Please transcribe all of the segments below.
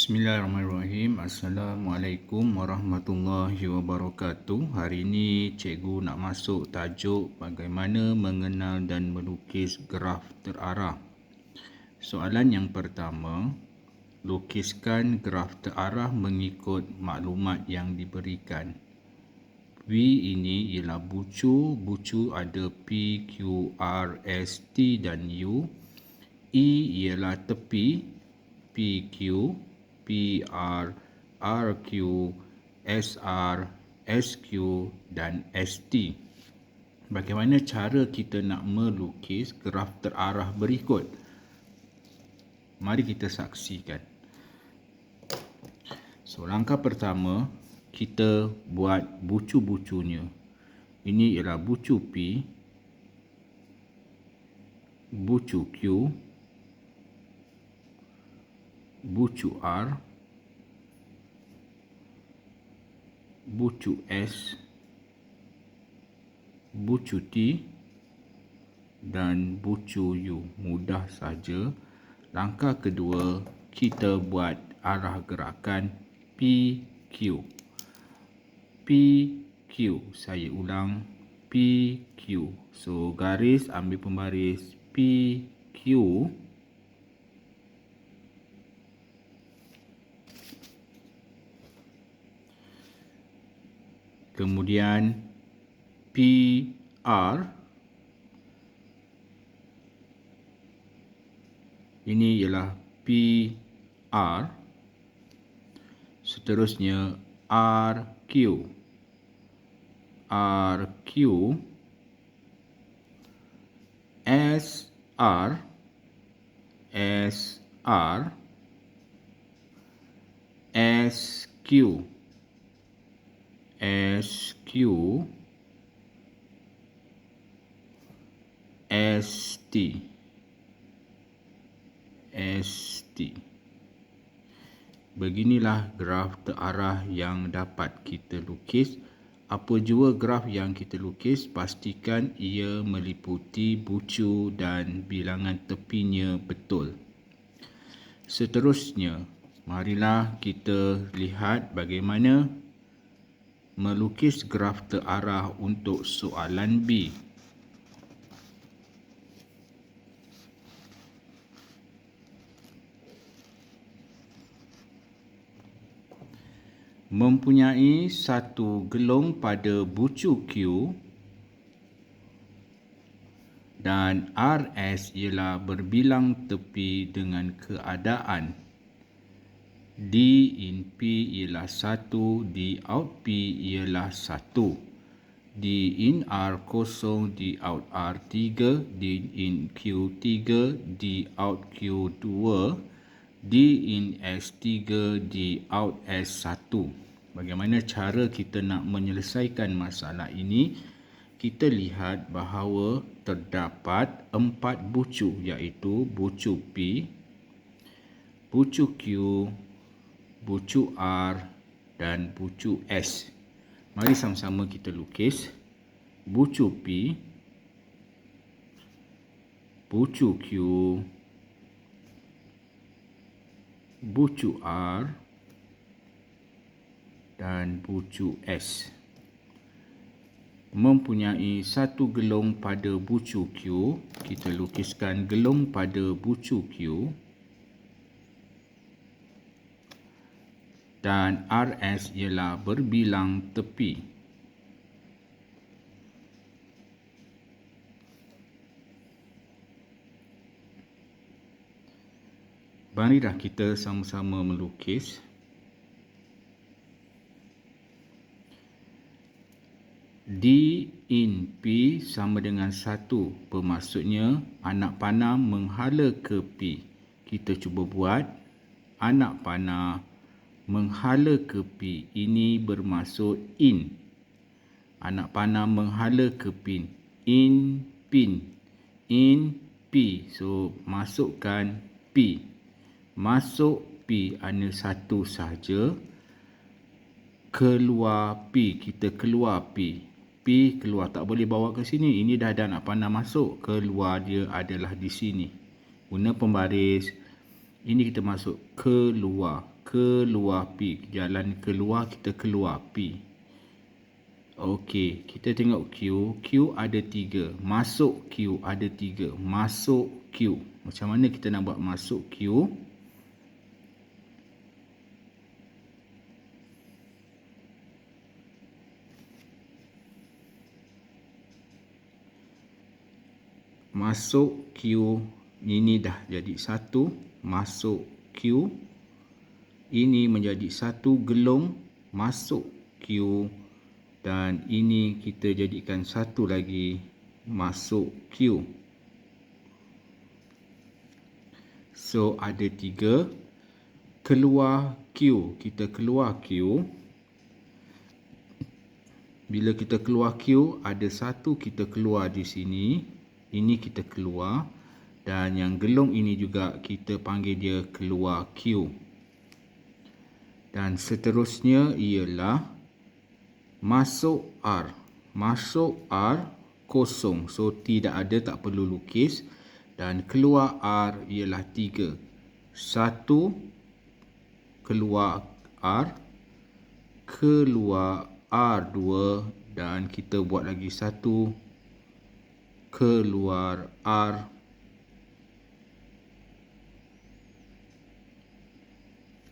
Bismillahirrahmanirrahim. Assalamualaikum warahmatullahi wabarakatuh. Hari ini cikgu nak masuk tajuk bagaimana mengenal dan melukis graf terarah. Soalan yang pertama, lukiskan graf terarah mengikut maklumat yang diberikan. V ini ialah bucu. Bucu ada P, Q, R, S, T dan U. E ialah tepi. P, Q, P, R, R, Q, S, R, S, Q dan S, T. Bagaimana cara kita nak melukis graf terarah berikut? Mari kita saksikan. So, langkah pertama, kita buat bucu-bucunya. Ini ialah bucu P, bucu Q, bucu R, bucu S, bucu T dan bucu U. Mudah saja. Langkah kedua, kita buat arah gerakan PQ. PQ. Saya ulang. PQ. So, garis, ambil pembaris PQ. Kemudian PR. Ini ialah PR. Seterusnya RQ. RQ. SR. SR. SQ. SQ, ST, ST. Beginilah graf terarah yang dapat kita lukis. Apa jua graf yang kita lukis, pastikan ia meliputi bucu dan bilangan tepinya betul. Seterusnya, marilah kita lihat bagaimana melukis graf terarah untuk soalan B. Mempunyai satu gelung pada bucu Q dan RS ialah berbilang tepi dengan keadaan D in P ialah 1, D out P ialah 1. D in R kosong, D out R 3, D in Q 3, D out Q 2, D in S 3, D out S 1. Bagaimana cara kita nak menyelesaikan masalah ini? Kita lihat bahawa terdapat 4 bucu, iaitu bucu P, bucu Q, bucu R dan bucu S. Mari sama-sama kita lukis bucu P, bucu Q, bucu R dan bucu S. Mempunyai satu gelung pada bucu Q, kita lukiskan gelung pada bucu Q. Dan RS ialah berbilang tepi. Marilah kita sama-sama melukis. D in P sama dengan 1. Bermaksudnya anak panah menghala ke P. Kita cuba buat anak panah menghala ke P. Ini bermaksud in. Anak panah menghala ke pin. In, pin. In, P. So, masukkan P. Masuk P hanya satu sahaja. Keluar P. Kita keluar P. P keluar. Tak boleh bawa ke sini. Ini dah ada anak panah masuk. Keluar dia adalah di sini. Guna pembaris. Ini kita masuk keluar. keluar P. Jalan keluar, kita keluar P. Okey, kita tengok Q. Q ada 3. Masuk Q ada 3. Masuk Q. Macam mana kita nak buat masuk Q? Masuk Q. Ini dah jadi 1. Masuk Q. Ini menjadi 1 gelung. Masuk Q. Dan ini kita jadikan 1 lagi. Masuk Q. So, ada 3. Keluar Q. Kita keluar Q. Bila kita keluar Q, ada 1 kita keluar di sini. Ini kita keluar. Dan yang gelung ini juga kita panggil dia keluar Q. Dan seterusnya ialah masuk R. Masuk R kosong. So, tidak ada, tak perlu lukis. Dan keluar R ialah 3. 1 keluar R. Keluar R2. Dan kita buat lagi 1 keluar R.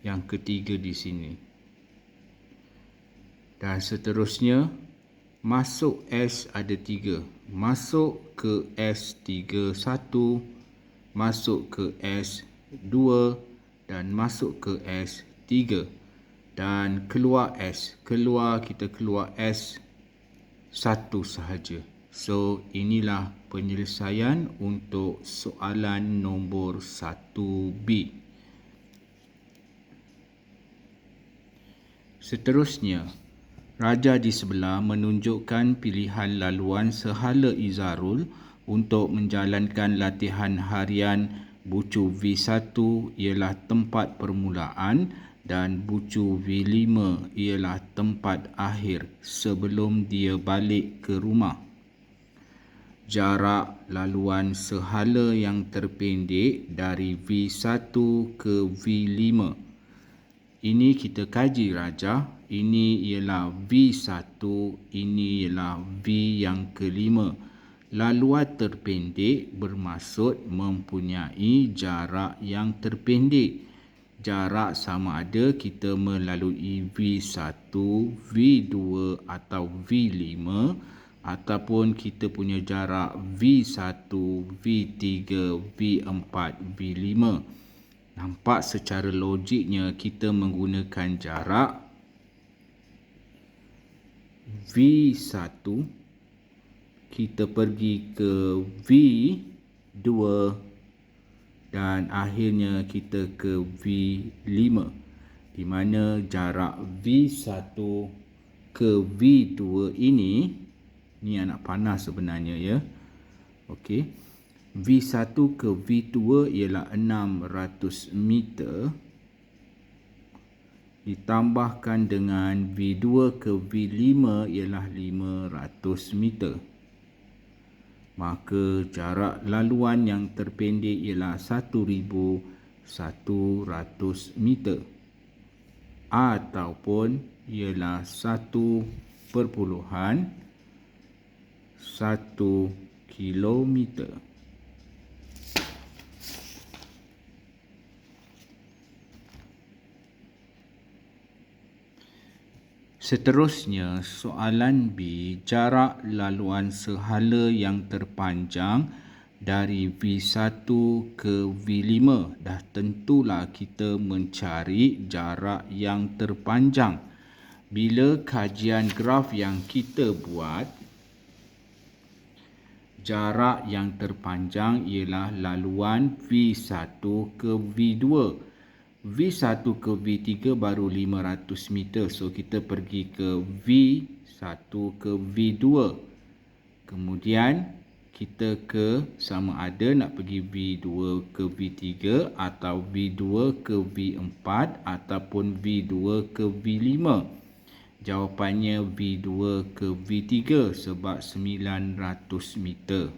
Yang ketiga di sini. Dan seterusnya, masuk S ada 3. Masuk ke S3 1, masuk ke S2 dan masuk ke S3. Dan keluar S. Keluar, kita keluar S1 sahaja. So, inilah penyelesaian untuk soalan nombor 1B. Seterusnya, raja di sebelah menunjukkan pilihan laluan sehala Izarul untuk menjalankan latihan harian. Bucu V1 ialah tempat permulaan dan bucu V5 ialah tempat akhir sebelum dia balik ke rumah. Jarak laluan sehala yang terpendek dari V1 ke V5. Ini kita kaji raja. Ini ialah V1. Ini ialah V yang kelima. Laluan terpendek bermaksud mempunyai jarak yang terpendek. Jarak sama ada kita melalui V1, V2 atau V5. Ataupun kita punya jarak V1, V3, V4, V5. Nampak secara logiknya kita menggunakan jarak V1, kita pergi ke V2 dan akhirnya kita ke V5. Di mana jarak V1 ke V2 ini anak panah sebenarnya ya. Okey. V1 ke V2 ialah 600 meter ditambahkan dengan V2 ke V5 ialah 500 meter. Maka jarak laluan yang terpendek ialah 1100 meter ataupun ialah 1.1 kilometer. Seterusnya, soalan B, jarak laluan sehala yang terpanjang dari V1 ke V5. Dah tentulah kita mencari jarak yang terpanjang. Bila kajian graf yang kita buat, jarak yang terpanjang ialah laluan V1 ke V2. V1 ke V3 baru 500 meter. So, kita pergi ke V1 ke V2. Kemudian, kita ke sama ada nak pergi V2 ke V3 atau V2 ke V4 ataupun V2 ke V5. Jawapannya V2 ke V3 sebab 900 meter.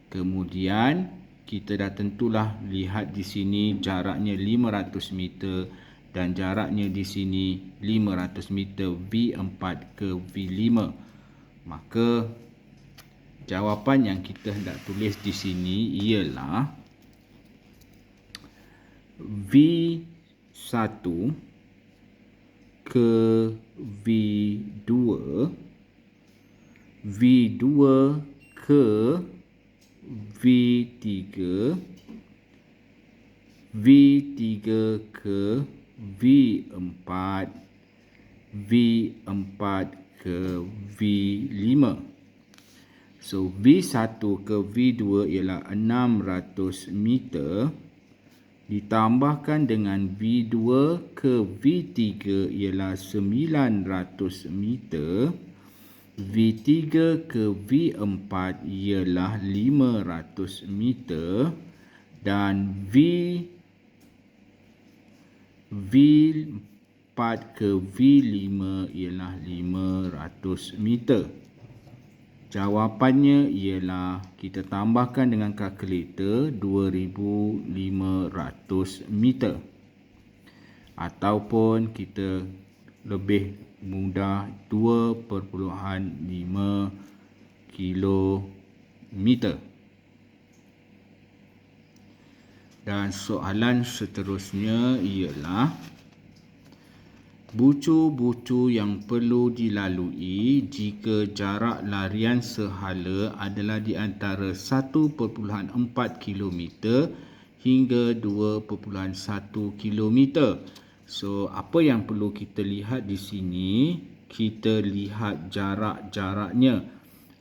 Kemudian, kita dah tentulah lihat di sini jaraknya 500 meter dan jaraknya di sini 500 meter V4 ke V5. Maka jawapan yang kita hendak tulis di sini ialah V1 ke V2, V2 ke V3, V3 ke V4, V4 ke V5. So, V1 ke V2 ialah 600 meter ditambahkan dengan V2 ke V3 ialah 900 meter, V3 ke V4 ialah 500 meter dan V4 ke V5 ialah 500 meter. Jawapannya ialah kita tambahkan dengan kalkulator 2,500 meter. Ataupun kita lebih mudah 2,5 kilometer. Dan soalan seterusnya ialah bucu-bucu yang perlu dilalui jika jarak larian sehala adalah di antara 1.4 km hingga 2.1 km. So, apa yang perlu kita lihat di sini? Kita lihat jarak-jaraknya.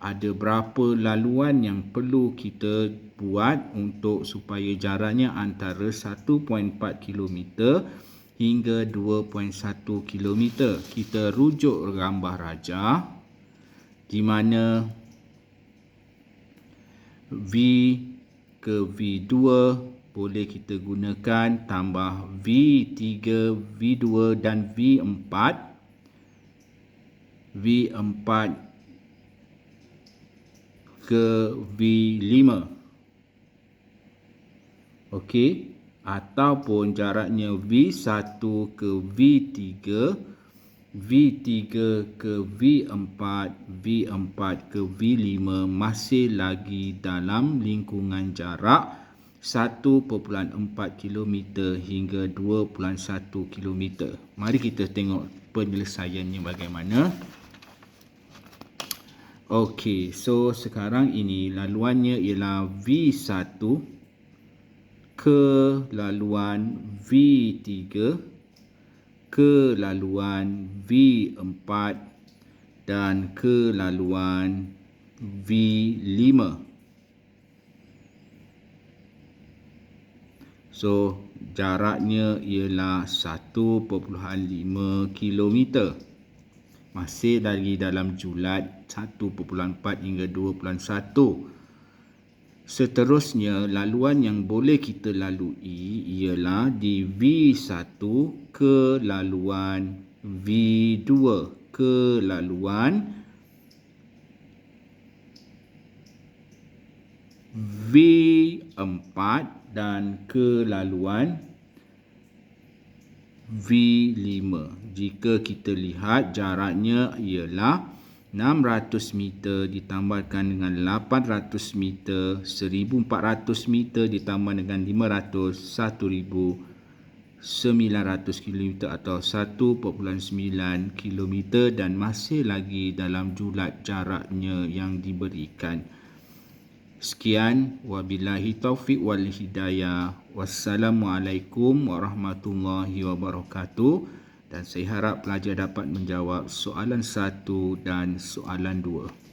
Ada berapa laluan yang perlu kita buat untuk supaya jaraknya antara 1.4 km hingga 2.1 km. Kita rujuk gambar rajah di mana V ke V2 boleh kita gunakan tambah V3, V2 dan V4. V4 ke V5. Okey. Ataupun jaraknya V1 ke V3, V3 ke V4, V4 ke V5 masih lagi dalam lingkungan jarak 1.4 km hingga 2.1 km. Mari kita tengok penyelesaiannya bagaimana. Okey, so sekarang ini laluannya ialah V1 ke laluan V3 ke laluan V4 dan ke laluan V5. So, jaraknya ialah 1.5 km. Masih lagi dalam julat 1.4 hingga 2.1. Seterusnya, laluan yang boleh kita lalui ialah di V1 ke laluan V2 ke laluan V4 dan ke laluan V5. Jika kita lihat jaraknya ialah 600 meter ditambahkan dengan 800 meter, 1400 meter ditambah dengan 500, 1900 km atau 1.9 km dan masih lagi dalam julat jaraknya yang diberikan. Sekian, wabillahi taufiq wal hidayah. Wassalamualaikum warahmatullahi wabarakatuh. Dan saya harap pelajar dapat menjawab soalan 1 dan soalan 2.